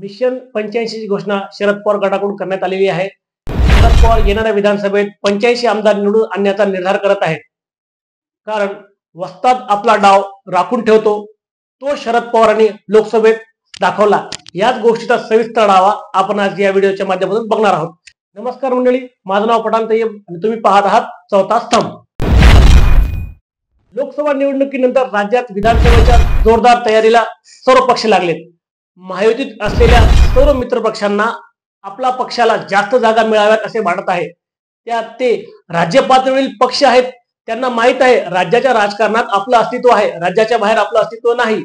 Mission 85 ची घोषणा शरद पवार गटाकडून करण्यात आलेली आहे। शरद पवार येणाऱ्या विधानसभेत 85 आमदार निवडून आणण्याचा निर्धार करत आहेत। कारण वस्ताद आपला डाव राखून ठेवतो तो शरद पवारांनी लोकसभेत दाखवला। याच गोष्टीचा सविस्तर आढावा आपण आज या व्हिडिओच्या माध्यमातून बघणार आहोत। नमस्कार मंडळी, माझं नाव पठाण तय्यब आणि तुम्ही पाहत आहात चौथा स्तंभ। लोकसभा निवडणुकीनंतर राज्यात विधानसभेच्या जोरदार तयारीला सर्व पक्ष लागलेत। महायुतीत असलेल्या सर्व मित्र पक्षांना आपल्या पक्षाला जास्त जागा मिळाव्यात असे वाटत आहे। त्यात ते राज्य पातळीवरील पक्ष आहेत, त्यांना माहित आहे राज्याच्या राजकारणात आपलं अस्तित्व आहे, राज्याच्या बाहेर आपलं अस्तित्व नाही।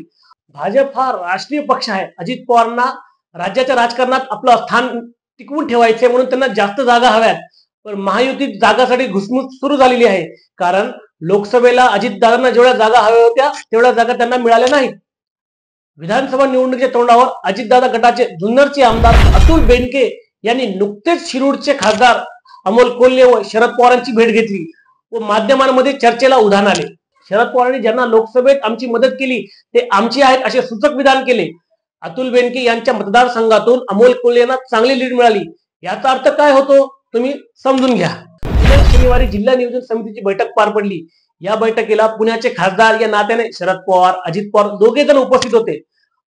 भाजप हा राष्ट्रीय पक्ष आहे, अजित पवारांना राज्याच्या राजकारणात आपलं स्थान टिकवून ठेवायचे म्हणून त्यांना जास्त जागा हव्यात। पण महायुतीत जागासाठी घुसमुस सुरू झालेली आहे, कारण लोकसभेला अजितदादांना जेवढ्या जागा हव्या होत्या तेवढ्या जागा त्यांना मिळाल्या नाहीत। विधानसभा निवडणुकीच्या तोंडावर अजितदादा गटाचे जुन्नरचे आमदार अतुल बेनके यांनी नुकतेच शिरूरचे खासदार अमोल कोल्हे व शरद पवारांची भेट घेतली व माध्यमांमध्ये चर्चेला उधाण आले। शरद पवारांनी ज्यांना लोकसभेत आमची मदत केली ते आमची आहेत असे सूचक विधान केले। अतुल बेनके यांच्या मतदारसंघातून अमोल कोल्हे यांना चांगली लीड मिळाली। याचा अर्थ काय होतो तुम्ही समजून घ्या। शनिवारी जिल्हा नियोजन समितीची बैठक पार पडली। या बैठकीला पुण्याचे खासदार या नात्याने शरद पवार, अजित पवार दोघे जण उपस्थित होते।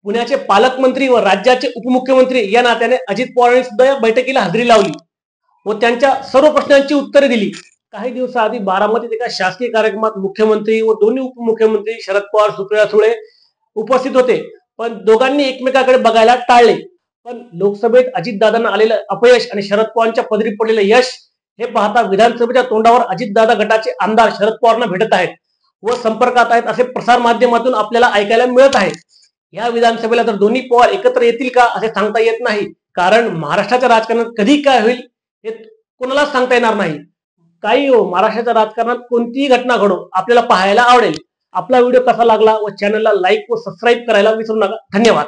पुण्याचे पालकमंत्री व राज्याचे उपमुख्यमंत्री या नात्याने अजित पवारांनी सुद्धा या बैठकीला हजेरी लावली व त्यांच्या सर्व प्रश्नांची उत्तरे दिली। काही दिवसाआधी बारामतीत एका शासकीय कार्यक्रमात मुख्यमंत्री व दोन्ही उपमुख्यमंत्री शरद पवार, सुप्रिया सुळे उपस्थित होते, पण दोघांनी एकमेकांकडे बघायला टाळले। पण लोकसभेत अजितदादांना आलेलं अपयश आणि शरद पवारांच्या पदरी पडलेलं यश हे पाहता विधानसभेच्या तोंडावर अजितदादा गटाचे आमदार शरद पवारांना भेटत आहेत व संपर्कात आहेत असे प्रसार माध्यमातून आपल्याला ऐकायला मिळत आहे। या विधानसभेला तर दोन्ही पवार एकत्र येतील का असे सांगता येत नाही, कारण महाराष्ट्राच्या राजकारणात कधी काय होईल हे कोणालाच सांगता येणार नाही। काही हो, महाराष्ट्राच्या राजकारणात कोणतीही घटना घडो आपल्याला पाहायला आवडेल। आपला व्हिडिओ कसा लागला व चॅनलला लाईक व सबस्क्राईब करायला विसरू नका। धन्यवाद।